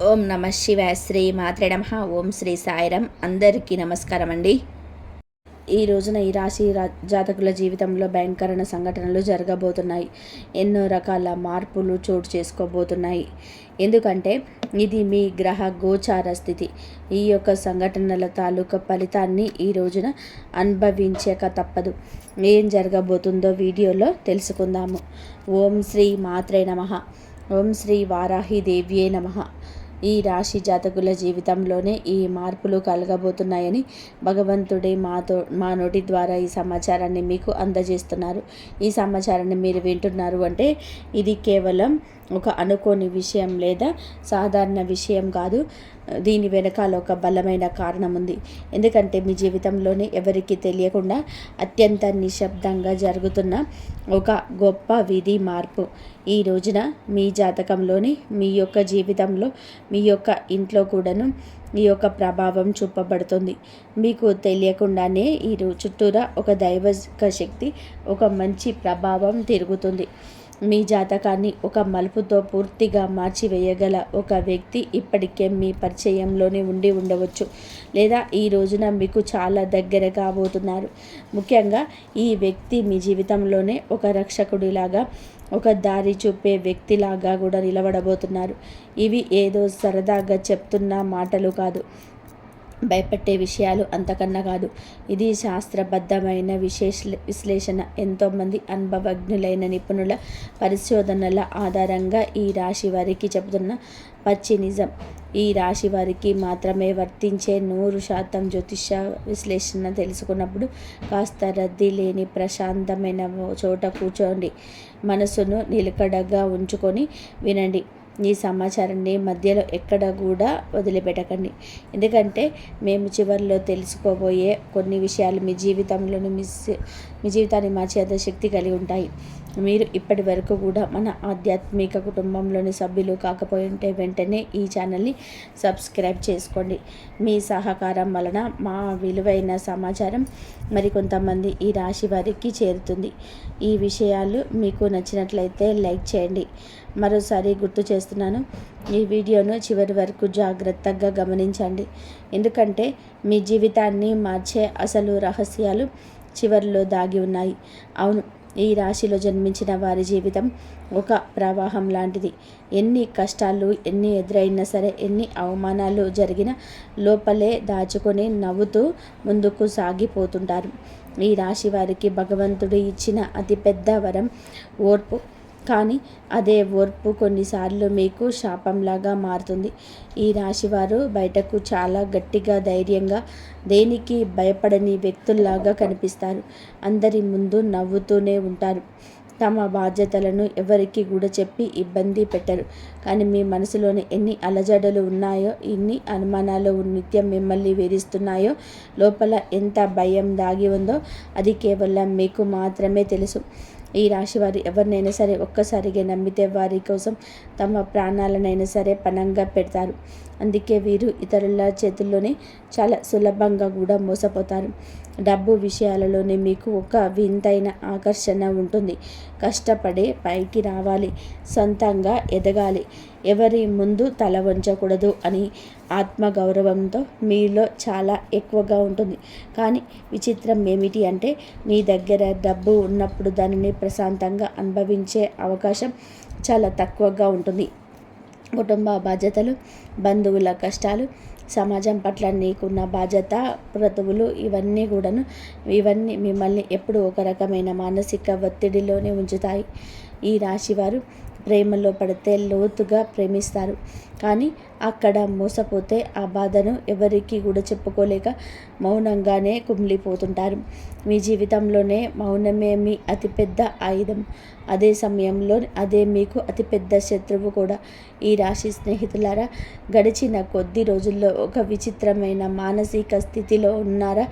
ఓం నమ శివాయ. శ్రీ మాత్రే నమః. ఓం శ్రీ సాయిరం. అందరికీ నమస్కారం అండి. ఈ రోజున ఈ రాశి జాతకుల జీవితంలో భయంకరమైన సంఘటనలు జరగబోతున్నాయి. ఎన్నో రకాల మార్పులు చోటు చేసుకోబోతున్నాయి. ఎందుకంటే ఇది మీ గ్రహ గోచార స్థితి. ఈ యొక్క సంఘటనల తాలూకా ఫలితాన్ని ఈ రోజున అనుభవించక తప్పదు. ఏం జరగబోతుందో వీడియోలో తెలుసుకుందాము. ఓం శ్రీ మాత్రే నమః. ఓం శ్రీ వారాహి దేవ్యే నమః. ఈ రాశి జాతకుల జీవితంలోనే ఈ మార్పులు కలగబోతున్నాయని భగవంతుడే మా నోటి ద్వారా ఈ సమాచారాన్ని మీకు అందజేస్తున్నారు. ఈ సమాచారాన్ని మీరు వింటున్నారు అంటే ఇది కేవలం ఒక అనుకోని విషయం లేదా సాధారణ విషయం కాదు. దీని వెనకాల ఒక బలమైన కారణం ఉంది. ఎందుకంటే మీ జీవితంలోనే ఎవరికి తెలియకుండా అత్యంత నిశ్శబ్దంగా జరుగుతున్న ఒక గొప్ప విధి మార్పు ఈ రోజున మీ జాతకంలోని మీ యొక్క జీవితంలో మీ యొక్క ఇంట్లో కూడాను ఈ యొక్క ప్రభావం చూపబడుతుంది. మీకు తెలియకుండానే ఈ చుట్టూరా ఒక దైవిక శక్తి, ఒక మంచి ప్రభావం తిరుగుతుంది. మీ జాతకాన్ని ఒక మలుపుతో పూర్తిగా మార్చివేయగల ఒక వ్యక్తి ఇప్పటికే మీ పరిచయంలోనే ఉండి ఉండవచ్చు, లేదా ఈ రోజున మీకు చాలా దగ్గర కాబోతున్నారు. ముఖ్యంగా ఈ వ్యక్తి మీ జీవితంలోనే ఒక రక్షకుడిలాగా, ఒక దారి చూపే వ్యక్తిలాగా కూడా నిలబడబోతున్నారు. ఇవి ఏదో సరదాగా చెప్తున్న మాటలు కాదు, భయపెట్టే విషయాలు అంతకన్నా కాదు. ఇది శాస్త్రబద్ధమైన విశ్లేషణ. ఎంతోమంది అనుభవజ్ఞులైన నిపుణుల పరిశోధనల ఆధారంగా ఈ రాశి వారికి చెబుతున్న పచ్చి నిజం. ఈ రాశి వారికి మాత్రమే వర్తించే 100% జ్యోతిష విశ్లేషణ తెలుసుకున్నప్పుడు కాస్త రద్దీ లేని ప్రశాంతమైన చోట కూర్చోండి. మనసును నిలకడగా ఉంచుకొని వినండి. ఈ సమాచారాన్ని మధ్యలో ఎక్కడ కూడా వదిలిపెట్టకండి. ఎందుకంటే మేము చివరిలో తెలుసుకోబోయే కొన్ని విషయాలు మీ జీవితాన్ని మార్చేంత శక్తి కలిగి ఉంటాయి. మీరు ఇప్పటి వరకు కూడా మన ఆధ్యాత్మిక కుటుంబంలోని సభ్యులు కాకపోయి ఉంటే వెంటనే ఈ ఛానల్ని సబ్స్క్రైబ్ చేసుకోండి. మీ సహకారం వలన మా విలువైన సమాచారం మరికొంతమంది ఈ రాశి వారికి చేరుతుంది. ఈ విషయాలు మీకు నచ్చినట్లయితే లైక్ చేయండి. మరోసారి గుర్తు చేస్తున్నాను, ఈ వీడియోను చివరి వరకు జాగ్రత్తగా గమనించండి. ఎందుకంటే మీ జీవితాన్ని మార్చే అసలు రహస్యాలు చివరిలో దాగి ఉన్నాయి. అవును, ఈ రాశిలో జన్మించిన వారి జీవితం ఒక ప్రవాహం లాంటిది. ఎన్ని కష్టాలు ఎన్ని ఎదురైనా సరే, ఎన్ని అవమానాలు జరిగినా లోపలే దాచుకొని నవ్వుతూ ముందుకు సాగిపోతుంటారు. ఈ రాశి వారికి భగవంతుడు ఇచ్చిన అతిపెద్ద వరం ఓర్పు. కానీ అదే ఓర్పు కొన్నిసార్లు మీకు శాపంలాగా మారుతుంది. ఈ రాశివారు బయటకు చాలా గట్టిగా, ధైర్యంగా, దేనికి భయపడని వ్యక్తుల్లాగా కనిపిస్తారు. అందరి ముందు నవ్వుతూనే ఉంటారు. తమ బాధ్యతలను ఎవరికి కూడా చెప్పి ఇబ్బంది పెట్టరు. కానీ మీ మనసులోని ఎన్ని అలజడులు ఉన్నాయో, ఎన్ని అనుమానాలు నిత్యం మిమ్మల్ని వేధిస్తున్నాయో, లోపల ఎంత భయం దాగి ఉందో అది కేవలం మీకు మాత్రమే తెలుసు. ఈ రాశి వారు ఎవరినైనా సరే ఒక్కసారిగా నమ్మితే వారి కోసం తమ ప్రాణాలనైనా సరే పణంగా పెడతారు. అందుకే వీరు ఇతరుల చేతుల్లోనే చాలా సులభంగా కూడా మోసపోతారు. డబ్బు విషయాలలోనే మీకు ఒక వింతైన ఆకర్షణ ఉంటుంది. కష్టపడే పైకి రావాలి, సొంతంగా ఎదగాలి, ఎవరి ముందు తల వంచకూడదు అని ఆత్మగౌరవంతో మీలో చాలా ఎక్కువగా ఉంటుంది. కానీ విచిత్రం ఏమిటి అంటే మీ దగ్గర డబ్బు ఉన్నప్పుడు దానిని ప్రశాంతంగా అనుభవించే అవకాశం చాలా తక్కువగా ఉంటుంది. కుటుంబ బాధ్యతలు, బంధువుల కష్టాలు, సమాజం పట్ల నీకున్న బాధ్యత, క్రతువులు ఇవన్నీ మిమ్మల్ని ఎప్పుడూ ఒక రకమైన మానసిక ఒత్తిడిలోనే ఉంచుతాయి. ఈ రాశివారు ప్రేమలో పడితే లోతుగా ప్రేమిస్తారు. కానీ అక్కడ మోసపోతే ఆ బాధను ఎవరికి కూడా చెప్పుకోలేక మౌనంగానే కుమిలిపోతుంటారు. మీ జీవితంలోనే మౌనమే మీ అతిపెద్ద ఆయుధం. అదే సమయంలో అదే మీకు అతిపెద్ద శత్రువు కూడా. ఈ రాశి స్నేహితులారా, గడిచిన కొద్ది రోజుల్లో ఒక విచిత్రమైన మానసిక స్థితిలో ఉన్నారా?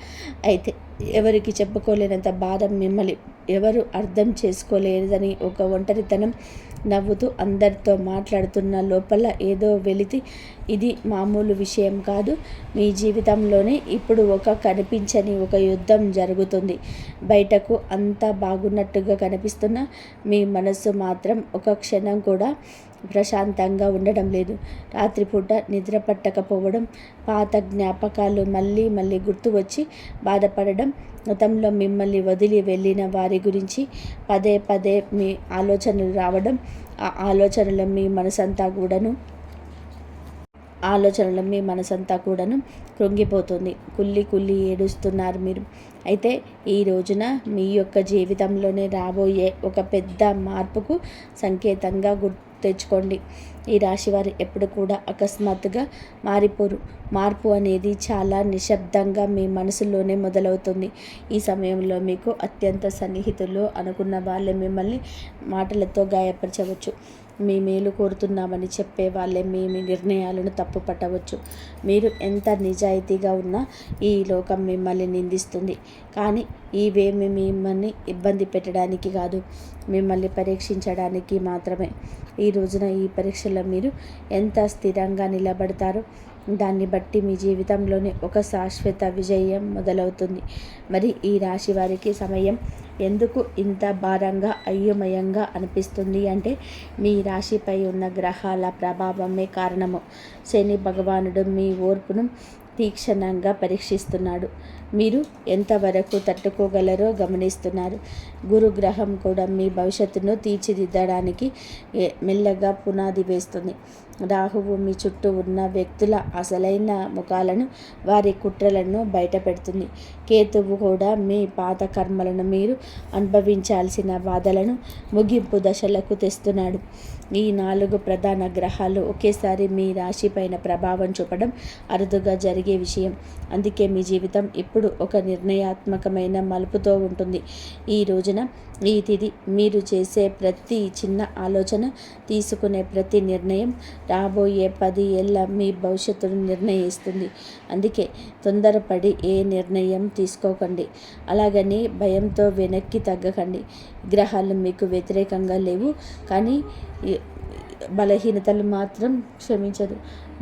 అయితే ఎవరికి చెప్పుకోలేనంత బాధ, మిమ్మల్ని ఎవరు అర్థం చేసుకోలేదని ఒక ఒంటరితనం, నవ్వుతూ అందరితో మాట్లాడుతున్న లోపల ఏదో వెలితి. ఇది మామూలు విషయం కాదు. మీ జీవితంలోనే ఇప్పుడు ఒక కనిపించని ఒక యుద్ధం జరుగుతుంది. బయటకు అంతా బాగున్నట్టుగా కనిపిస్తున్న మీ మనస్సు మాత్రం ఒక క్షణం కూడా ప్రశాంతంగా ఉండడం లేదు. రాత్రిపూట నిద్ర పట్టకపోవడం, పాత జ్ఞాపకాలు మళ్ళీ మళ్ళీ గుర్తు వచ్చి బాధపడడం, గతంలో మిమ్మల్ని వదిలి వెళ్ళిన వారి గురించి పదే పదే మీ ఆలోచనలు రావడం, ఆ ఆలోచనలు మీ మనసంతా కూడాను కృంగిపోతుంది. కుళ్ళి కుళ్ళి ఏడుస్తున్నారు మీరు. అయితే ఈ రోజున మీ యొక్క జీవితంలోనే రాబోయే ఒక పెద్ద మార్పుకు సంకేతంగా తెచ్చుకోండి. ఈ రాశివారు ఎప్పుడు కూడా అకస్మాత్తుగా మారిపోరు. మార్పు అనేది చాలా నిశ్శబ్దంగా మీ మనసులోనే మొదలవుతుంది. ఈ సమయంలో మీకు అత్యంత సన్నిహితులు అనుకున్న వాళ్ళే మిమ్మల్ని మాటలతో గాయపరచవచ్చు. మీ మేలు కోరుతున్నామని చెప్పే వాళ్ళే మీ నిర్ణయాలను తప్పు పట్టవచ్చు. మీరు ఎంత నిజాయితీగా ఉన్నా ఈ లోకం మిమ్మల్ని నిందిస్తుంది. కానీ ఇవేమి మిమ్మల్ని ఇబ్బంది పెట్టడానికి కాదు, మిమ్మల్ని పరీక్షించడానికి మాత్రమే. ఈ రోజున ఈ పరీక్షలో మీరు ఎంత స్థిరంగా నిలబడతారో దాన్ని బట్టి మీ జీవితంలోనే ఒక శాశ్వత విజయం మొదలవుతుంది. మరి ఈ రాశి వారికి సమయం ఎందుకు ఇంత భారంగా అయోమయంగా అనిపిస్తుంది అంటే మీ రాశిపై ఉన్న గ్రహాల ప్రభావమే కారణము. శని భగవానుడు మీ ఓర్పును తీక్షణంగా పరీక్షిస్తున్నాడు. మీరు ఎంతవరకు తట్టుకోగలరో గమనిస్తున్నారు. గురుగ్రహం కూడా మీ భవిష్యత్తును తీర్చిదిద్దడానికి మెల్లగా పునాది వేస్తుంది. రాహువు మీ చుట్టూ ఉన్న వ్యక్తుల అసలైన ముఖాలను, వారి కుట్రలను బయటపెడుతుంది. కేతువు కూడా మీ పాత కర్మలను, మీరు అనుభవించాల్సిన బాధలను ముగింపు దశలకు తెస్తున్నాడు. ఈ 4 ప్రధాన గ్రహాలు ఒకేసారి మీ రాశి పైన ప్రభావం చూపడం అరుదుగా జరిగే విషయం. అందుకే మీ జీవితం ఇప్పుడు ఒక నిర్ణయాత్మకమైన మలుపుతో ఉంటుంది. ఈ రోజున ఈ తిథి మీరు చేసే ప్రతి చిన్న ఆలోచన, తీసుకునే ప్రతి నిర్ణయం రాబోయే 10 ఏళ్ళ మీ భవిష్యత్తును నిర్ణయిస్తుంది. అందుకే తొందరపడి ఏ నిర్ణయం తీసుకోకండి. అలాగని భయంతో వెనక్కి తగ్గకండి. గ్రహాలు మీకు వ్యతిరేకంగా లేవు, కానీ బలహీనతలు మాత్రం క్షమించదు.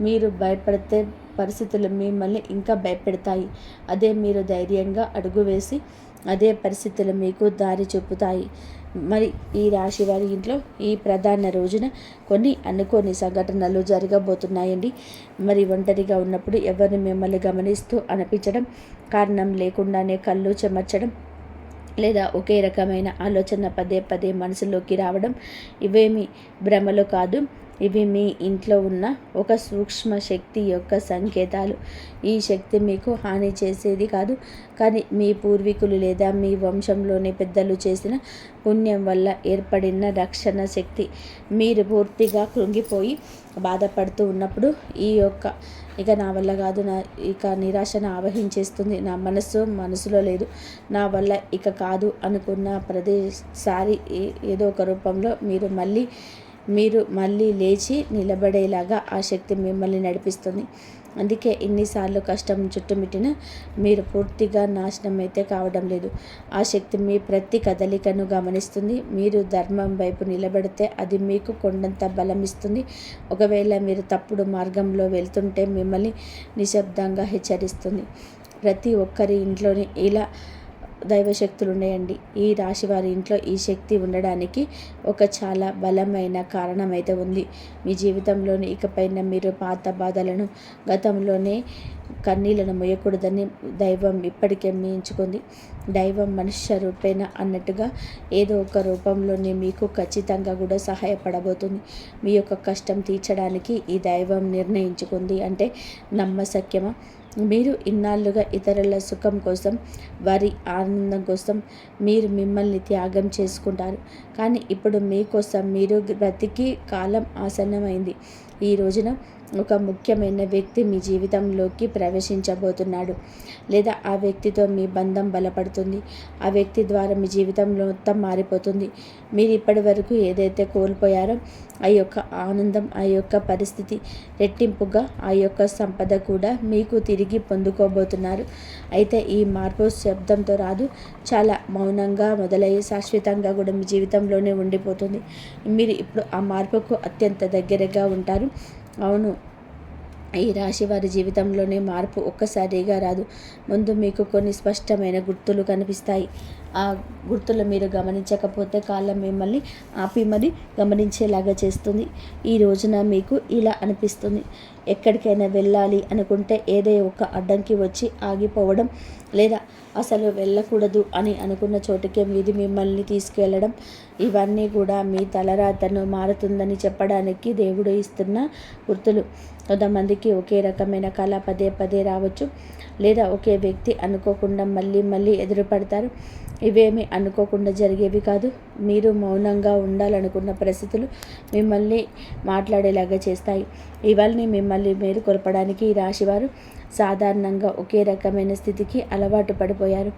మీరు భయపడితే పరిస్థితులు మిమ్మల్ని ఇంకా భయపెడతాయి. అదే మీరు ధైర్యంగా అడుగు వేసి అదే పరిస్థితులు మీకు దారి చూపుతాయి. మరి ఈ రాశి వారి ఇంట్లో ఈ ప్రధాన రోజున కొన్ని అనుకోని సంఘటనలు జరగబోతున్నాయండి. మరి ఒంటరిగా ఉన్నప్పుడు ఎవరిని మిమ్మల్ని గమనిస్తూ అనిపించడం, కారణం లేకుండానే కళ్ళు చెమర్చడం, లేదా ఒకే రకమైన ఆలోచన పదే పదే మనసులోకి రావడం ఇవేమీ భ్రమలు కాదు. ఇవి మీ ఇంట్లో ఉన్న ఒక సూక్ష్మ శక్తి యొక్క సంకేతాలు. ఈ శక్తి మీకు హాని చేసేది కాదు, కానీ మీ పూర్వీకులు లేదా మీ వంశంలోని పెద్దలు చేసిన పుణ్యం వల్ల ఏర్పడిన రక్షణ శక్తి. మీరు పూర్తిగా కృంగిపోయి బాధపడుతూ ఉన్నప్పుడు ఇక నా వల్ల కాదు, ఇక నిరాశను ఆవహించేస్తుంది, నా మనసులో లేదు, నా వల్ల ఇక కాదు అనుకున్న ప్రతిసారి ఏదో ఒక రూపంలో మీరు మళ్ళీ లేచి నిలబడేలాగా ఆ శక్తి మిమ్మల్ని నడిపిస్తుంది. అందుకే ఎన్నిసార్లు కష్టం చుట్టుముట్టినా మీరు పూర్తిగా నాశనం అయితే కావడం లేదు. ఆ శక్తి మీ ప్రతి కదలికను గమనిస్తుంది. మీరు ధర్మం వైపు నిలబడితే అది మీకు కొండంత బలం ఇస్తుంది. ఒకవేళ మీరు తప్పుడు మార్గంలో వెళ్తుంటే మిమ్మల్ని నిశ్శబ్దంగా హెచ్చరిస్తుంది. ప్రతి ఒక్కరి ఇంట్లోని ఇలా దైవశక్తులు ఉన్నాయండి. ఈ రాశి వారి ఇంట్లో ఈ శక్తి ఉండడానికి ఒక చాలా బలమైన కారణం అయితే ఉంది. మీ జీవితంలోని ఇకపైన మీరు పాత బాధలను, గతంలోనే కన్నీళ్లను మొయ్యకూడదని దైవం ఇప్పటికే నిర్ణయించుకుంది. దైవం మనుష్య రూపేణ అన్నట్టుగా ఏదో ఒక రూపంలోనే మీకు ఖచ్చితంగా కూడా సహాయపడబోతుంది. మీ యొక్క కష్టం తీర్చడానికి ఈ దైవం నిర్ణయించుకుంది అంటే నమ్మశక్యమా? మీరు ఇన్నాళ్ళుగా ఇతరుల సుఖం కోసం, వారి ఆనందం కోసం మీరు మిమ్మల్ని త్యాగం చేసుకుంటారు. కానీ ఇప్పుడు మీకోసం మీరు బ్రతికి కాలం ఆసన్నమైంది. ఈ రోజున ఒక ముఖ్యమైన వ్యక్తి మీ జీవితంలోకి ప్రవేశించబోతున్నాడు, లేదా ఆ వ్యక్తితో మీ బంధం బలపడుతుంది. ఆ వ్యక్తి ద్వారా మీ జీవితంలో మొత్తం మారిపోతుంది. మీరు ఇప్పటి వరకు ఏదైతే కోల్పోయారో ఆ యొక్క ఆనందం, ఆ యొక్క పరిస్థితి, రెట్టింపుగా ఆ యొక్క సంపద కూడా మీకు తిరిగి పొందుకోబోతున్నారు. అయితే ఈ మార్పు శబ్దంతో రాదు, చాలా మౌనంగా మొదలయ్యి శాశ్వతంగా కూడా మీ జీవితంలోనే ఉండిపోతుంది. మీరు ఇప్పుడు ఆ మార్పుకు అత్యంత దగ్గరగా ఉంటారు. అవును, ఈ రాశి వారి జీవితంలోనే మార్పు ఒక్కసారిగా రాదు. ముందు మీకు కొన్ని స్పష్టమైన గుర్తులు కనిపిస్తాయి. ఆ గుర్తులు మీరు గమనించకపోతే కాలం మిమ్మల్ని ఆపి మరి గమనించేలాగా చేస్తుంది. ఈ రోజున మీకు ఇలా అనిపిస్తుంది, ఎక్కడికైనా వెళ్ళాలి అనుకుంటే ఏదో ఒక అడ్డంకి వచ్చి ఆగిపోవడం, లేదా అసలు వెళ్ళకూడదు అని అనుకున్న చోటుకే మీది మిమ్మల్ని తీసుకువెళ్ళడం, ఇవన్నీ కూడా మీ తలరాతను మారుతుందని చెప్పడానికి దేవుడు ఇస్తున్న గుర్తులు. కొంతమందికి ఒకే రకమైన కళ పదే పదే రావచ్చు, లేదా ఒకే వ్యక్తి అనుకోకుండా మళ్ళీ మళ్ళీ ఎదురుపడతారు. ఇవేమీ అనుకోకుండా జరిగేవి కాదు. మీరు మౌనంగా ఉండాలనుకున్న పరిస్థితులు మిమ్మల్ని మాట్లాడేలాగా చేస్తాయి. ఇవన్నీ మిమ్మల్ని మేలుకొల్పడానికి ఈ రాశివారు సాధారణంగా ఒకే రకమైన స్థితికి అలవాటు పడిపోయారు.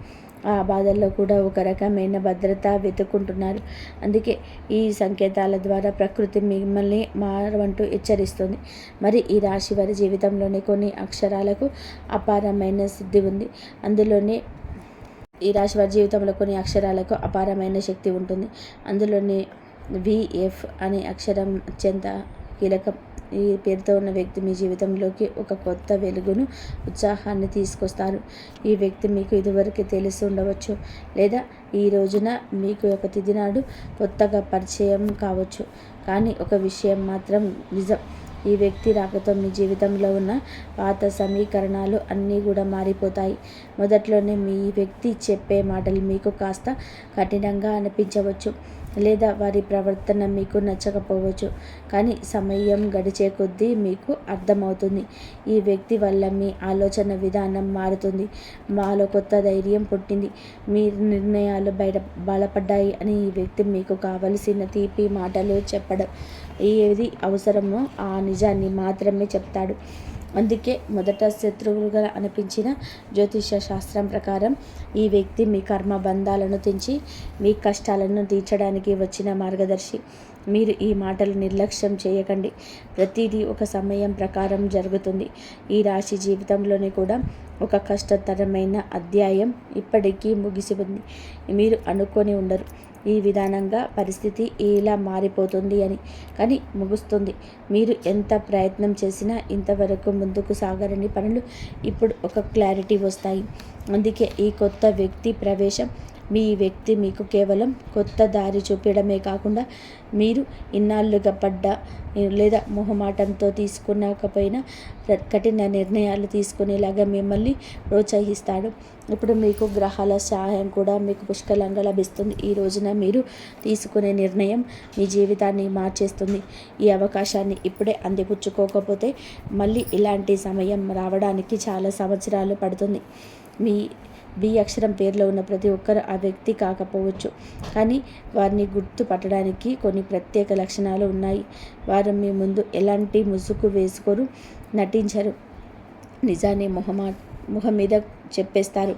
ఆ బాధల్లో కూడా ఒక రకమైన భద్రత వెతుక్కుంటున్నారు. అందుకే ఈ సంకేతాల ద్వారా ప్రకృతి మిమ్మల్ని మారవంటూ హెచ్చరిస్తుంది. మరి ఈ రాశి వారి జీవితంలోని కొన్ని అక్షరాలకు అపారమైన సిద్ధి ఉంది. అందులోనే ఈ రాశి వారి జీవితంలో కొన్ని అక్షరాలకు అపారమైన శక్తి ఉంటుంది. అందులోని విఎఫ్ అనే అక్షరం అత్యంత కీలకం. ఈ పేరుతో ఉన్న వ్యక్తి మీ జీవితంలోకి ఒక కొత్త వెలుగును, ఉత్సాహాన్ని తీసుకొస్తారు. ఈ వ్యక్తి మీకు ఇదివరకు తెలిసి ఉండవచ్చు, లేదా ఈ రోజున మీకు ఒక తిథి నాడు కొత్తగా పరిచయం కావచ్చు. కానీ ఒక విషయం మాత్రం నిజం, ఈ వ్యక్తి రాకతో మీ జీవితంలో ఉన్న పాత సమీకరణాలు అన్నీ కూడా మారిపోతాయి. మొదట్లోనే మీ వ్యక్తి చెప్పే మాటలు మీకు కాస్త కఠినంగా అనిపించవచ్చు, లేదా వారి ప్రవర్తన మీకు నచ్చకపోవచ్చు. కానీ సమయం గడిచే కొద్దీ మీకు అర్థమవుతుంది, ఈ వ్యక్తి వల్ల మీ ఆలోచన విధానం మారుతుంది, మాలో కొత్త ధైర్యం పుట్టింది, మీ నిర్ణయాలు బలపడ్డాయి అని ఈ వ్యక్తి మీకు కావలసిన తీపి మాటలు చెప్పడం, ఏది అవసరమో ఆ నిజాన్ని మాత్రమే చెప్తాడు. అందుకే మొదట శత్రువులుగా అనిపించిన జ్యోతిష శాస్త్రం ప్రకారం ఈ వ్యక్తి మీ కర్మ బంధాలను తెంచి మీ కష్టాలను తీర్చడానికి వచ్చిన మార్గదర్శి. మీరు ఈ మాటలు నిర్లక్ష్యం చేయకండి. ప్రతిదీ ఒక సమయం ప్రకారం జరుగుతుంది. ఈ రాశి జీవితంలోని కూడా ఒక కష్టతరమైన అధ్యాయం ఇప్పటికీ ముగిసి ఉంది. మీరు అనుకొని ఉండరు ఈ విధానంగా పరిస్థితి ఇలా మారిపోతుంది అని, కానీ ముగుస్తుంది. మీరు ఎంత ప్రయత్నం చేసినా ఇంతవరకు ముందుకు సాగరని పనులు ఇప్పుడు ఒక క్లారిటీ వస్తాయి. అందుకే ఈ కొత్త వ్యక్తి ప్రవేశం మీ వ్యక్తి మీకు కేవలం కొత్త దారి చూపించడమే కాకుండా, మీరు ఇన్నాళ్ళుగా పడ్డ లేదా మొహమాటంతో తీసుకునకపోయినా కఠిన నిర్ణయాలు తీసుకునేలాగా మిమ్మల్ని ప్రోత్సహిస్తాడు. ఇప్పుడు మీకు గ్రహాల సహాయం కూడా మీకు పుష్కలంగా లభిస్తుంది. ఈ రోజున మీరు తీసుకునే నిర్ణయం మీ జీవితాన్ని మార్చేస్తుంది. ఈ అవకాశాన్ని ఇప్పుడే అందిపుచ్చుకోకపోతే మళ్ళీ ఇలాంటి సమయం రావడానికి చాలా సంవత్సరాలు పడుతుంది. మీ బి అక్షరం పేరులో ఉన్న ప్రతి ఒక్కరు ఆ వ్యక్తి కాకపోవచ్చు, కానీ వారిని గుర్తుపట్టడానికి కొన్ని ప్రత్యేక లక్షణాలు ఉన్నాయి. వారు మీ ముందు ఎలాంటి ముసుగు వేసుకోరు, నటించరు, నిజాన్ని ముఖం మీద చెప్పేస్తారు.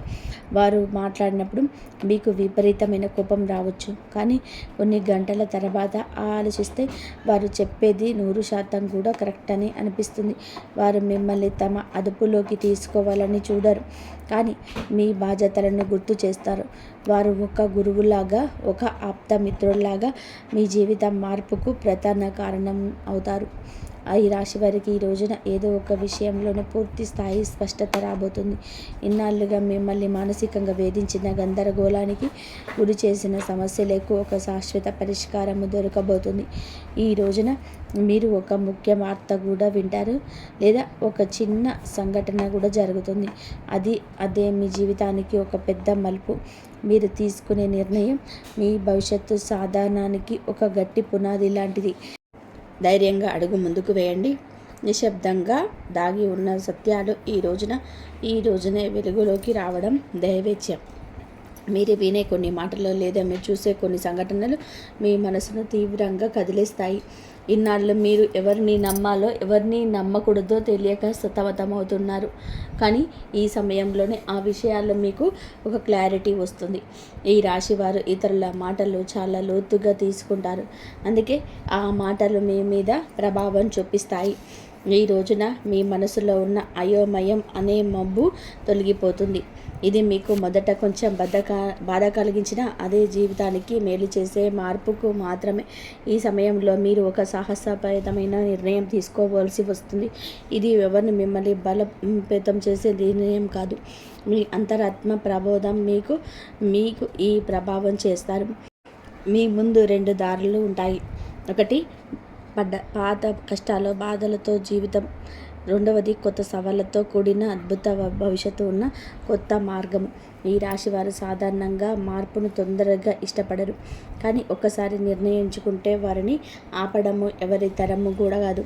వారు మాట్లాడినప్పుడు మీకు విపరీతమైన కోపం రావచ్చు, కానీ కొన్ని గంటల తర్వాత ఆలోచిస్తే వారు చెప్పేది 100% కూడా కరెక్ట్ అని అనిపిస్తుంది. వారు మిమ్మల్ని తమ అదుపులోకి తీసుకోవాలని చూడరు, కానీ మీ బాధ్యతలను గుర్తు చేస్తారు. వారు ఒక గురువులాగా, ఒక ఆప్త మిత్రుల్లాగా మీ జీవిత మార్పుకు ప్రధాన కారణం అవుతారు. ఈ రాశి వారికి ఈ రోజున ఏదో ఒక విషయంలోనే పూర్తి స్థాయి స్పష్టత రాబోతుంది. ఇన్నాళ్ళుగా మిమ్మల్ని మానసికంగా వేధించిన గందరగోళానికి గురి చేసిన సమస్యలకు ఒక శాశ్వత పరిష్కారము దొరకబోతుంది. ఈ రోజున మీరు ఒక ముఖ్య వార్త కూడా వింటారు, లేదా ఒక చిన్న సంఘటన కూడా జరుగుతుంది. అదే మీ జీవితానికి ఒక పెద్ద మలుపు. మీరు తీసుకునే నిర్ణయం మీ భవిష్యత్తు సాధనానికి ఒక గట్టి పునాది లాంటిది. ధైర్యంగా అడుగు ముందుకు వేయండి. నిశ్శబ్దంగా దాగి ఉన్న సత్యాలు ఈ రోజునే వెలుగులోకి రావడం దైవేచ్యం. మీరు వినే కొన్ని మాటలు లేదా మీరు చూసే కొన్ని సంఘటనలు మీ మనసును తీవ్రంగా కదిలిస్తాయి. ఇన్నాళ్ళు మీరు ఎవరిని నమ్మాలో ఎవరిని నమ్మకూడదో తెలియక సతమతమవుతున్నారు, కానీ ఈ సమయంలోనే ఆ విషయాల్లో మీకు ఒక క్లారిటీ వస్తుంది. ఈ రాశి వారు ఇతరుల మాటలు చాలా లోతుగా తీసుకుంటారు, అందుకే ఆ మాటలు మీ మీద ప్రభావం చూపిస్తాయి. ఈ రోజున మీ మనసులో ఉన్న అయోమయం అనే మబ్బు తొలగిపోతుంది. ఇది మీకు మొదట కొంచెం బాధ కలిగించిన అదే జీవితానికి మేలు చేసే మార్పుకు మాత్రమే. ఈ సమయంలో మీరు ఒక సాహసపేతమైన నిర్ణయం తీసుకోవాల్సి వస్తుంది. ఇది ఎవరిని మిమ్మల్ని బలోపేతం చేసే నిర్ణయం కాదు. మీ అంతరాత్మ ప్రబోధం మీకు ఈ ప్రభావం చేస్తారు. మీ ముందు 2 దారులు ఉంటాయి. ఒకటి పాత కష్టాలు బాధలతో జీవితం, రెండవది కొత్త సవాళ్ళతో కూడిన అద్భుత భవిష్యత్తు ఉన్న కొత్త మార్గం. ఈ రాశి వారు సాధారణంగా మార్పును తొందరగా ఇష్టపడరు, కానీ ఒక్కసారి నిర్ణయించుకుంటే వారిని ఆపడము ఎవరి తరము కూడా కాదు.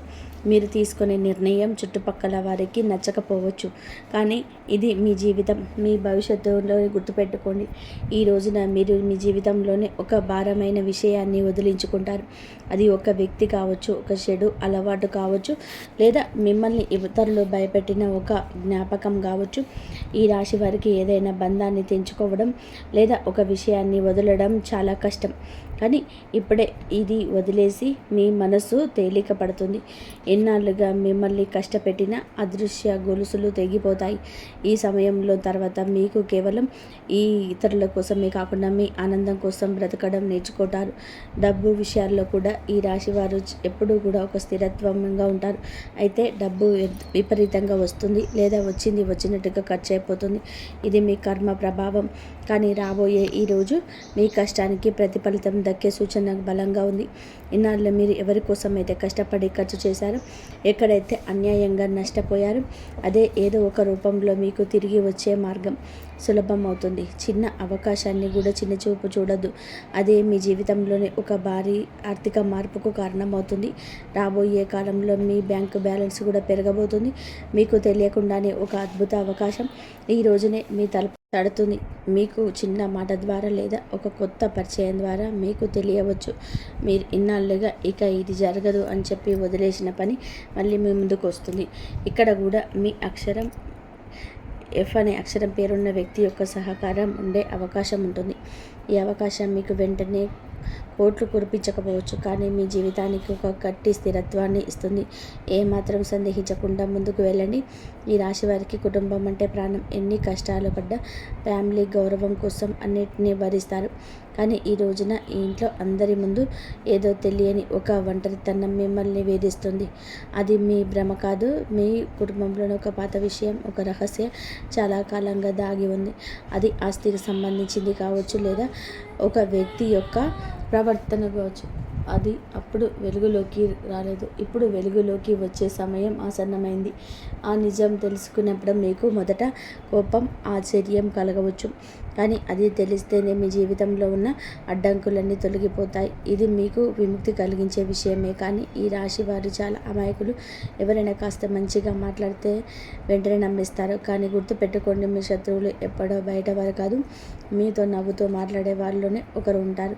మీరు తీసుకునే నిర్ణయం చుట్టుపక్కల వారికి నచ్చకపోవచ్చు, కానీ ఇది మీ జీవితం, మీ భవిష్యత్తులో గుర్తుపెట్టుకోండి. ఈ రోజున మీరు మీ జీవితంలోనే ఒక భారమైన విషయాన్ని వదిలించుకుంటారు. అది ఒక వ్యక్తి కావచ్చు, ఒక చెడు అలవాటు కావచ్చు, లేదా మిమ్మల్ని ఇతరులు భయపెట్టిన ఒక జ్ఞాపకం కావచ్చు. ఈ రాశి వారికి ఏదైనా బంధాన్ని తెంచుకోవడం లేదా ఒక విషయాన్ని వదలడం చాలా కష్టం, కానీ ఇప్పుడే ఇది వదిలేసి మీ మనసు తేలిక పడుతుంది. ఎన్నాళ్ళుగా మిమ్మల్ని కష్టపెట్టిన అదృశ్య గొలుసులు తెగిపోతాయి. ఈ సమయంలో తర్వాత మీకు కేవలం ఈ ఇతరుల కోసమే కాకుండా మీ ఆనందం కోసం బ్రతకడం నేర్చుకుంటారు. డబ్బు విషయాల్లో కూడా ఈ రాశి వారు ఎప్పుడూ కూడా ఒక స్థిరత్వంగా ఉంటారు. అయితే డబ్బు విపరీతంగా వస్తుంది లేదా వచ్చినట్టుగా ఖర్చు అయిపోతుంది. ఇది మీ కర్మ ప్రభావం. కానీ రాబోయే ఈ రోజు మీ కష్టానికి ప్రతిఫలితం దక్కే సూచన బలంగా ఉంది. ఇన్నాళ్ళు మీరు ఎవరి కోసం అయితే కష్టపడి ఖర్చు చేశారో, ఎక్కడైతే అన్యాయంగా నష్టపోయారో, అదే ఏదో ఒక రూపంలో మీకు తిరిగి వచ్చే మార్గం సులభం అవుతుంది. చిన్న అవకాశాన్ని కూడా చిన్నచూపు చూడద్దు. అదే మీ జీవితంలోనే ఒక భారీ ఆర్థిక మార్పుకు కారణమవుతుంది. రాబోయే కాలంలో మీ బ్యాంకు బ్యాలెన్స్ కూడా పెరగబోతుంది. మీకు తెలియకుండానే ఒక అద్భుత అవకాశం ఈ రోజునే మీ తలుపు తడుతుంది. మీకు చిన్న మాట ద్వారా లేదా ఒక కొత్త పరిచయం ద్వారా మీకు తెలియవచ్చు. మీరు ఇన్నాళ్ళుగా ఇక ఇది జరగదు అని చెప్పి వదిలేసిన పని మళ్ళీ మీ ముందుకు వస్తుంది. ఇక్కడ కూడా మీ అక్షరం ఎఫ్ అనే అక్షరం పేరున్న వ్యక్తి యొక్క సహకారం ఉండే అవకాశం ఉంటుంది. ఈ అవకాశం మీకు వెంటనే కోట్లు కురిపించకపోవచ్చు, కానీ మీ జీవితానికి ఒక గట్టి స్థిరత్వాన్ని ఇస్తుంది. ఏమాత్రం సందేహించకుండా ముందుకు వెళ్ళండి. ఈ రాశి వారికి కుటుంబం అంటే ప్రాణం. ఎన్ని కష్టాలు పడ్డా ఫ్యామిలీ గౌరవం కోసం అన్నిటినీ భరిస్తారు. కానీ ఈ రోజున ఈ ఇంట్లో అందరి ముందు ఏదో తెలియని ఒక ఒంటరితనం మిమ్మల్ని వేధిస్తుంది. అది మీ భ్రమ కాదు. మీ కుటుంబంలోని ఒక పాత విషయం, ఒక రహస్యం చాలా కాలంగా దాగి ఉంది. అది ఆస్తికి సంబంధించింది కావచ్చు, లేదా ఒక వ్యక్తి యొక్క ప్రవర్తన కావచ్చు. అది అప్పుడు వెలుగులోకి రాలేదు. ఇప్పుడు వెలుగులోకి వచ్చే సమయం ఆసన్నమైంది. ఆ నిజం తెలుసుకున్నప్పుడు మీకు మొదట కోపం, ఆశ్చర్యం కలగవచ్చు, కానీ అది తెలిస్తేనే మీ జీవితంలో ఉన్న అడ్డంకులన్నీ తొలగిపోతాయి. ఇది మీకు విముక్తి కలిగించే విషయమే. కానీ ఈ రాశి వారు చాలా అమాయకులు. ఎవరైనా కాస్త మంచిగా మాట్లాడితే వెంటనే నమ్మిస్తారు. కానీ గుర్తుపెట్టుకోండి, మీ శత్రువులు ఎప్పుడో బయట వారు కాదు, మీతో నవ్వుతూ మాట్లాడే వాళ్ళలోనే ఒకరు ఉంటారు.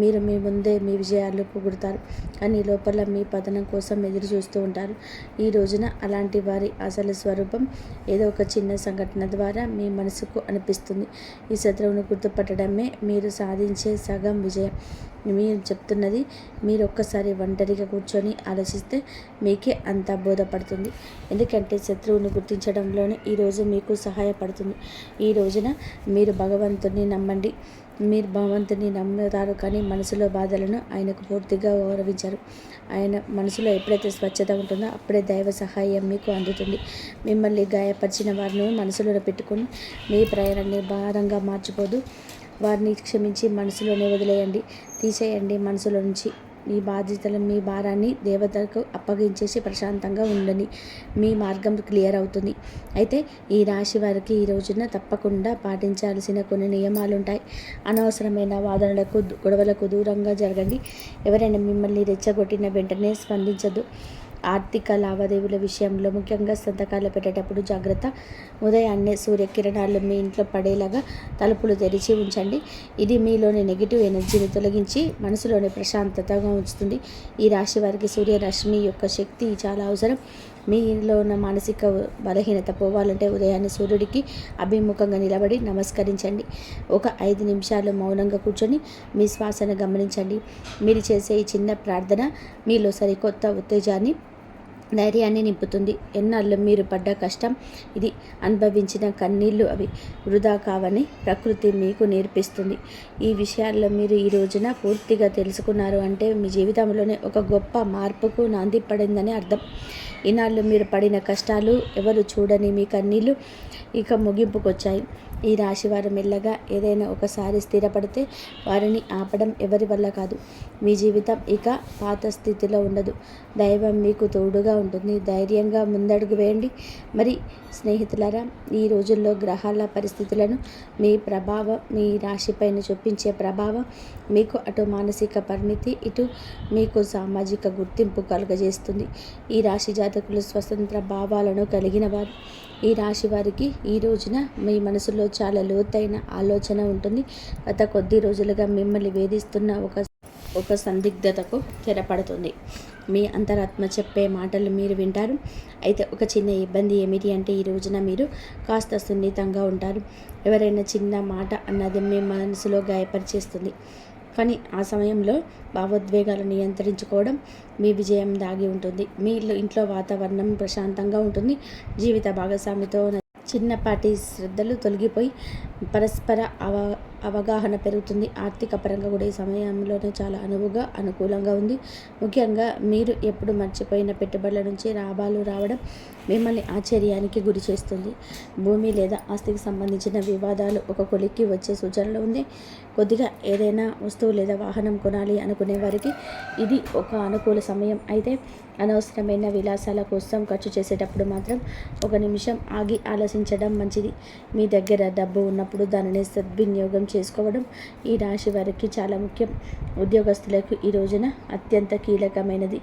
మీరు మీ ముందే మీ విజయాలు పొగుడుతారు, కానీ లోపల మీ పతనం కోసం ఎదురు చూస్తూ ఉంటారు. ఈ రోజున అలాంటి వారి అసలు స్వరూపం ఏదో ఒక చిన్న సంఘటన ద్వారా మీ మనసుకు అనిపిస్తుంది. ఈ శత్రువును గుర్తుపట్టడమే మీరు సాధించే సగం విజయం. మీరు చెప్తున్నది మీరు ఒక్కసారి ఒంటరిగా కూర్చొని ఆలోచిస్తే మీకే అంతా బోధపడుతుంది. ఎందుకంటే శత్రువును గుర్తించడంలోనే ఈరోజు మీకు సహాయపడుతుంది. ఈ రోజున మీరు భగవంతుని నమ్మండి. మీరు భగవంతుని నమ్ముతారు, కానీ మనసులో బాధలను ఆయనకు పూర్తిగా గౌరవించారు. ఆయన మనసులో ఎప్పుడైతే స్వచ్ఛత ఉంటుందో అప్పుడే దైవ సహాయం మీకు అందుతుంది. మిమ్మల్ని గాయపరిచిన వారిని మనసులో పెట్టుకుని మీ ప్రయాణాన్ని భారంగా మార్చిపోదు. వారిని క్షమించి మనసులోనే వదిలేయండి, తీసేయండి మనసులో నుంచి. మీ బాధ్యతలు, మీ భారాన్ని దేవతలకు అప్పగించేసి ప్రశాంతంగా ఉండండి. మీ మార్గం క్లియర్ అవుతుంది. అయితే ఈ రాశి వారికి ఈ రోజున తప్పకుండా పాటించాల్సిన కొన్ని నియమాలు ఉంటాయి. అనవసరమైన వాదనలకు, గొడవలకు దూరంగా జరగండి. ఎవరైనా మిమ్మల్ని రెచ్చగొట్టిన వెంటనే స్పందించదు. ఆర్థిక లావాదేవీల విషయంలో ముఖ్యంగా సంతకాలు పెట్టేటప్పుడు జాగ్రత్త. ఉదయాన్నే సూర్యకిరణాలు మీ ఇంట్లో పడేలాగా తలుపులు తెరిచి ఉంచండి. ఇది మీలోని నెగిటివ్ ఎనర్జీని తొలగించి మనసులోని ప్రశాంతతగా ఉంచుతుంది. ఈ రాశి వారికి సూర్యరశ్మి యొక్క శక్తి చాలా అవసరం. మీలో ఉన్న మానసిక బలహీనత పోవాలంటే ఉదయాన్నే సూర్యుడికి అభిముఖంగా నిలబడి నమస్కరించండి. ఒక 5 నిమిషాలు మౌనంగా కూర్చొని మీ శ్వాసను గమనించండి. మీరు చేసే ఈ చిన్న ప్రార్థన మీలో సరికొత్త ఉత్తేజాన్ని ధైర్యాన్ని నింపుతుంది. ఎన్నాళ్ళు మీరు పడ్డ కష్టం ఇది, అనుభవించిన కన్నీళ్లు అవి వృధా కావని ప్రకృతి మీకు నేర్పిస్తుంది. ఈ విషయాల్లో మీరు ఈ రోజున పూర్తిగా తెలుసుకున్నారు అంటే మీ జీవితంలోనే ఒక గొప్ప మార్పుకు నాంది పడిందని అర్థం. ఈనాళ్ళు మీరు పడిన కష్టాలు, ఎవరు చూడని మీ కన్నీళ్ళు ఇక ముగింపుకొచ్చాయి. ఈ రాశివారు మెల్లగా ఏదైనా ఒకసారి స్థిరపడితే వారిని ఆపడం ఎవరి వల్ల కాదు. మీ జీవితం ఇక పాత స్థితిలో ఉండదు. దైవం మీకు తోడుగా ఉంటుంది. ధైర్యంగా ముందడుగు వేయండి. మరి స్నేహితులారా, ఈ రోజుల్లో గ్రహాల పరిస్థితులను మీ రాశిపైన చూపించే ప్రభావం మీకు అటు మానసిక పరిణితి, ఇటు మీకు సామాజిక గుర్తింపు కలుగజేస్తుంది. ఈ రాశి జాతకులు స్వతంత్ర భావాలను కలిగిన వారు. ఈ రాశి వారికి ఈ రోజున మీ మనసులో చాలా లోతైన ఆలోచన ఉంటుంది. గత కొద్ది రోజులుగా మిమ్మల్ని వేధిస్తున్న ఒక సందిగ్ధతకు తెరపడుతుంది. మీ అంతరాత్మ చెప్పే మాటలు మీరు వింటారు. అయితే ఒక చిన్న ఇబ్బంది ఏమిటి అంటే ఈ రోజున మీరు కాస్త సున్నితంగా ఉంటారు. ఎవరైనా చిన్న మాట అన్నది మీ మనసులో గాయపరిచేస్తుంది. కానీ ఆ సమయంలో భావోద్వేగాలు నియంత్రించుకోవడం మీ విజయం దాగి ఉంటుంది. మీ ఇంట్లో వాతావరణం ప్రశాంతంగా ఉంటుంది. జీవిత భాగస్వామితో చిన్నపాటి శ్రద్ధలు తొలగిపోయి పరస్పర అవగాహన పెరుగుతుంది. ఆర్థిక పరంగా కూడా ఈ సమయంలోనే చాలా అనుకూలంగా ఉంది. ముఖ్యంగా మీరు ఎప్పుడు మర్చిపోయిన పెట్టుబడుల నుంచి లాభాలు రావడం మిమ్మల్ని ఆశ్చర్యానికి గురి చేస్తుంది. భూమి లేదా ఆస్తికి సంబంధించిన వివాదాలు ఒక కొలిక్కి వచ్చే సూచనలు ఉంది. కొద్దిగా ఏదైనా వస్తువు లేదా వాహనం కొనాలి అనుకునే వారికి ఇది ఒక అనుకూల సమయం. అయితే అనవసరమైన విలాసాల కోసం ఖర్చు చేసేటప్పుడు మాత్రం ఒక నిమిషం ఆగి ఆలోచించడం మంచిది. మీ దగ్గర డబ్బు ఉన్నప్పుడు దానిని సద్వినియోగం చేసుకోవడం ఈ రాశి వారికి చాలా ముఖ్యం. ఉద్యోగస్తులకు ఈ రోజున అత్యంత కీలకమైనది.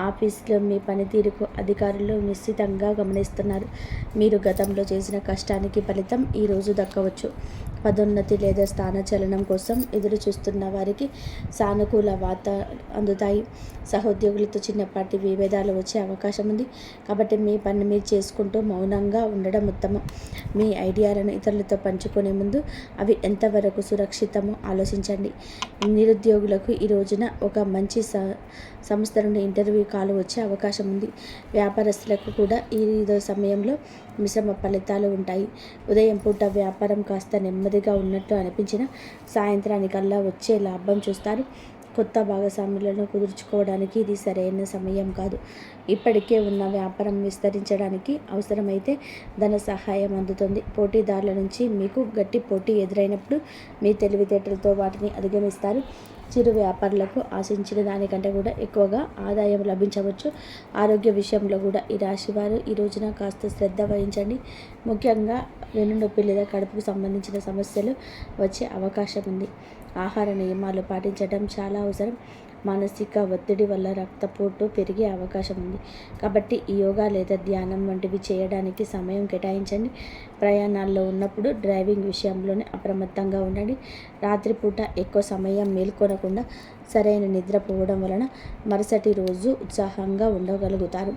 ఆఫీస్లో మీ పనితీరుకు అధికారులు నిశ్చితంగా గమనిస్తున్నారు. మీరు గతంలో చేసిన కష్టానికి ఫలితం ఈరోజు దక్కవచ్చు. పదోన్నతి లేదా స్థానచలనం కోసం ఎదురు చూస్తున్న వారికి సానుకూల వార్త అందుతాయి. సహోద్యోగులతో చిన్నపాటి విభేదాలు వచ్చే అవకాశం ఉంది. కాబట్టి మీ పని మీరు చేసుకుంటూ మౌనంగా ఉండడం ఉత్తమం. మీ ఐడియాలను ఇతరులతో పంచుకునే ముందు అవి ఎంతవరకు సురక్షితమో ఆలోచించండి. నిరుద్యోగులకు ఈ రోజున ఒక మంచి సంస్థ నుండి ఇంటర్వ్యూ కాల్ వచ్చే అవకాశం ఉంది. వ్యాపారస్తులకు కూడా ఈ సమయంలో మిశ్రమ ఫలితాలు ఉంటాయి. ఉదయం పూట వ్యాపారం కాస్త నెమ్మదిగా ఉన్నట్టు అనిపించిన సాయంత్రానికల్లా వచ్చే లాభం చూస్తారు. కొత్త భాగస్వాములను కుదుర్చుకోవడానికి ఇది సరైన సమయం కాదు. ఇప్పటికే ఉన్న వ్యాపారం విస్తరించడానికి అవసరమైతే ధన సహాయం అందుతుంది. పోటీదారుల నుంచి మీకు గట్టి పోటీ ఎదురైనప్పుడు మీ తెలివితేటలతో వాటిని అధిగమిస్తారు. చిరు వ్యాపారులకు ఆశించిన దానికంటే కూడా ఎక్కువగా ఆదాయం లభించవచ్చు. ఆరోగ్య విషయంలో కూడా ఈ రాశివారు ఈ రోజున కాస్త శ్రద్ధ వహించండి. ముఖ్యంగా వెన్నునొప్పి లేదా కడుపుకు సంబంధించిన సమస్యలు వచ్చే అవకాశం ఉంది. ఆహార నియమాలు పాటించడం చాలా అవసరం. మానసిక ఒత్తిడి వల్ల రక్తపోటు పెరిగే అవకాశం ఉంది. కాబట్టి యోగా లేదా ధ్యానం వంటివి చేయడానికి సమయం కేటాయించండి. ప్రయాణాల్లో ఉన్నప్పుడు డ్రైవింగ్ విషయంలోనే అప్రమత్తంగా ఉండండి. రాత్రిపూట ఎక్కువ సమయం మేల్కొనకుండా సరైన నిద్రపోవడం వలన మరుసటి రోజు ఉత్సాహంగా ఉండగలుగుతారు.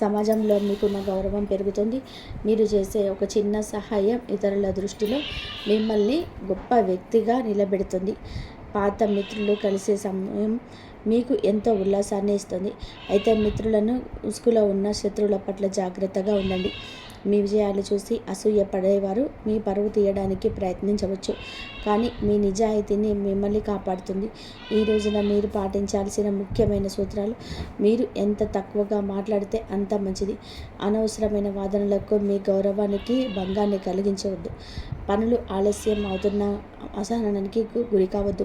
సమాజంలో మీకున్న గౌరవం పెరుగుతుంది. మీరు చేసే ఒక చిన్న సహాయం ఇతరుల దృష్టిలో మిమ్మల్ని గొప్ప వ్యక్తిగా నిలబెడుతుంది. పాత మిత్రులు కలిసే సమయం మీకు ఎంతో ఉల్లాసాన్ని ఇస్తుంది. అయితే మిత్రులను ఉసుకులో ఉన్న శత్రువుల పట్ల జాగ్రత్తగా ఉండండి. మీ విజయాలు చూసి అసూయ పడేవారు మీ పరువు తీయడానికి ప్రయత్నించవచ్చు. కానీ మీ నిజాయితీని మిమ్మల్ని కాపాడుతుంది. ఈ రోజున మీరు పాటించాల్సిన ముఖ్యమైన సూత్రాలు: మీరు ఎంత తక్కువగా మాట్లాడితే అంత మంచిది. అనవసరమైన వాదనలకు మీ గౌరవానికి భంగాన్ని కలిగించవద్దు. పనులు ఆలస్యం అవుతున్న అసహనానికి గురి కావద్దు.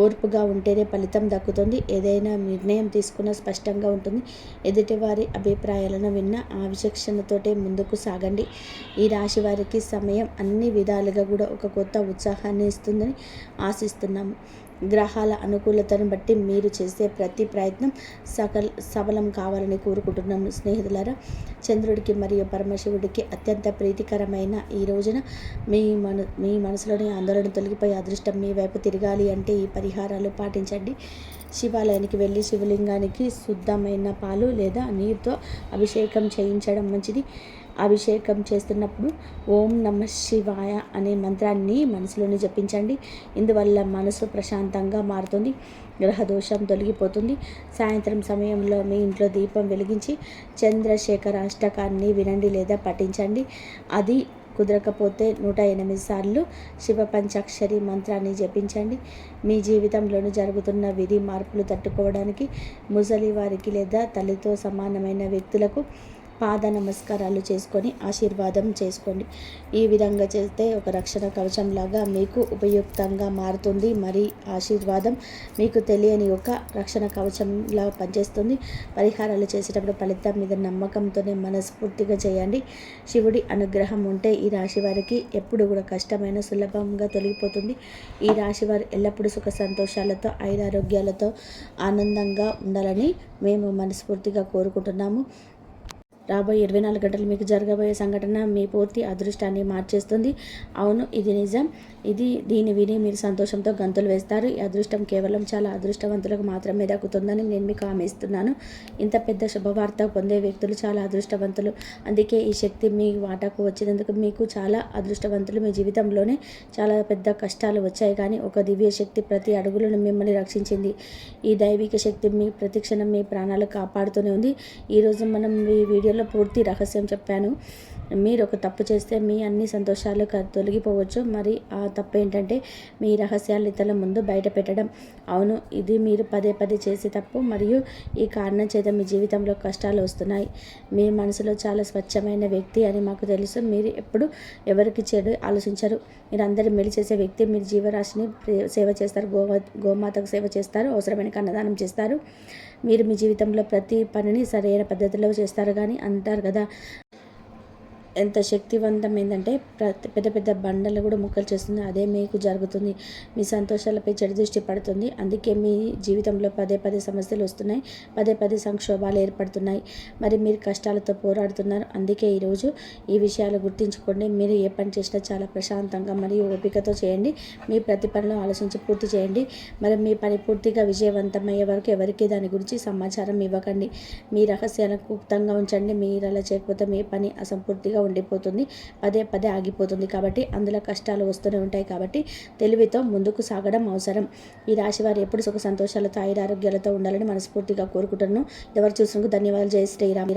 ఓర్పుగా ఉంటేనే ఫలితం దక్కుతుంది. ఏదైనా నిర్ణయం తీసుకున్న స్పష్టంగా ఉంటుంది. ఎదుటివారి అభిప్రాయాలను విన్న ఆ విచక్షణతోటే ముందుకు సాగండి. ఈ రాశి వారికి సమయం అన్ని విధాలుగా కూడా ఒక కొత్త ఉత్సాహాన్ని ఇస్తుందని ఆశిస్తున్నాము. గ్రహాల అనుకూలతను బట్టి మీరు చేసే ప్రతి ప్రయత్నం సఫలం కావాలని కోరుకుంటున్నాము. స్నేహితులారా, చంద్రుడికి మరియు పరమశివుడికి అత్యంత ప్రీతికరమైన ఈ రోజున మీ మనసులోని ఆందోళన తొలగిపోయి అదృష్టం మీ వైపు తిరగాలి అంటే ఈ పరిహారాలు పాటించండి. శివాలయానికి వెళ్ళి శివలింగానికి శుద్ధమైన పాలు లేదా నీరుతో అభిషేకం చేయించడం మంచిది. అభిషేకం చేస్తున్నప్పుడు ఓం నమ శివాయ అనే మంత్రాన్ని మనసులోనే జపించండి. ఇందువల్ల మనసు ప్రశాంతంగా మారుతుంది, గ్రహదోషం తొలగిపోతుంది. సాయంత్రం సమయంలో మీ ఇంట్లో దీపం వెలిగించి చంద్రశేఖర అష్టకాన్ని వినండి లేదా పఠించండి. అది కుదరకపోతే 108 సార్లు శివ పంచాక్షరి మంత్రాన్ని జపించండి. మీ జీవితంలోని జరుగుతున్న విధి మార్పులు తట్టుకోవడానికి ముసలి వారికి లేదా తల్లితో సమానమైన వ్యక్తులకు పాద నమస్కారాలు చేసుకొని ఆశీర్వాదం చేసుకోండి. ఈ విధంగా చేస్తే ఒక రక్షణ కవచంలాగా మీకు ఉపయుక్తంగా మారుతుంది. మరి ఆశీర్వాదం మీకు తెలియని ఒక రక్షణ కవచంలా పనిచేస్తుంది. పరిహారాలు చేసేటప్పుడు ఫలితం మీద నమ్మకంతోనే మనస్ఫూర్తిగా చేయండి. శివుడి అనుగ్రహం ఉంటే ఈ రాశి వారికి ఎప్పుడు కూడా కష్టమైన సులభంగా తొలగిపోతుంది. ఈ రాశి వారు ఎల్లప్పుడూ సుఖ సంతోషాలతో ఐరారోగ్యాలతో ఆనందంగా ఉండాలని మేము మనస్ఫూర్తిగా కోరుకుంటున్నాము. రాబోయే 24 గంటలు మీకు జరగబోయే సంఘటన మీ పూర్తి అదృష్టాన్ని మార్చేస్తుంది. అవును, ఇది నిజం. దీన్ని విని మీరు సంతోషంతో గంతులు వేస్తారు. ఈ అదృష్టం కేవలం చాలా అదృష్టవంతులకు మాత్రమే దక్కుతుందని నేను మీకు హామీ ఇస్తున్నాను. ఇంత పెద్ద శుభవార్త పొందే వ్యక్తులు చాలా అదృష్టవంతులు. అందుకే ఈ శక్తి మీ వాటాకు వచ్చినందుకు మీకు చాలా అదృష్టవంతులు. మీ జీవితంలోనే చాలా పెద్ద కష్టాలు వచ్చాయి, కానీ ఒక దివ్య శక్తి ప్రతి అడుగులను మిమ్మల్ని రక్షించింది. ఈ దైవిక శక్తి మీ ప్రతిక్షణం మీ ప్రాణాలు కాపాడుతూనే ఉంది. ఈరోజు మనం ఈ వీడియోలో పూర్తి రహస్యం చెప్పాను. మీరు ఒక తప్పు చేస్తే మీ అన్ని సంతోషాలు తొలగిపోవచ్చు. మరి ఆ తప్పు ఏంటంటే మీ రహస్యాలు ఇతరుల ముందు బయట పెట్టడం. అవును, ఇది మీరు పదే పదే చేసే తప్పు, మరియు ఈ కారణం చేత మీ జీవితంలో కష్టాలు వస్తున్నాయి. మీ మనసులో చాలా స్వచ్ఛమైన వ్యక్తి అని మాకు తెలుసు. మీరు ఎప్పుడు ఎవరికి చెడు ఆలోచించరు. మీరు అందరి మెలి చేసే వ్యక్తి. మీరు జీవరాశిని సేవ చేస్తారు, గోమాతకు సేవ చేస్తారు, అవసరమైన అన్నదానం చేస్తారు. మీరు మీ జీవితంలో ప్రతి పనిని సరైన పద్ధతిలో చేస్తారు. కానీ అంటారు కదా, ఎంత శక్తివంతమైందంటే పెద్ద పెద్ద బండలు కూడా ముక్కలు చేస్తుంది. అదే మీకు జరుగుతుంది. మీ సంతోషాలపై చెడు దృష్టి పడుతుంది. అందుకే మీ జీవితంలో పదే పదే సమస్యలు వస్తున్నాయి, పదే పదే సంక్షోభాలు ఏర్పడుతున్నాయి. మరి మీరు కష్టాలతో పోరాడుతున్నారు. అందుకే ఈరోజు ఈ విషయాలు గుర్తుంచుకోండి. మీరు ఏ పని చేసినా చాలా ప్రశాంతంగా మరియు ఓపికతో చేయండి. మీ ప్రతి పనిలో ఆలోచించి పూర్తి చేయండి. మరి మీ పని పూర్తిగా విజయవంతమయ్యే వరకు ఎవరికి దాని గురించి సమాచారం ఇవ్వకండి. మీ రహస్యాలను గుప్తంగా ఉంచండి. మీరు అలా చేయకపోతే మీ పని అసంపూర్తిగా ఉండిపోతుంది, పదే పదే ఆగిపోతుంది. కాబట్టి అందులో కష్టాలు వస్తూనే ఉంటాయి. కాబట్టి తెలివితో ముందుకు సాగడం అవసరం. ఈ రాశి వారు ఎప్పుడు సుఖ సంతోషాలతో ఆరోగ్యాలతో ఉండాలని మనస్ఫూర్తిగా కోరుకుంటున్నాను. ఎవరు చూసినందుకు ధన్యవాదాలు. జై శ్రీరామ్.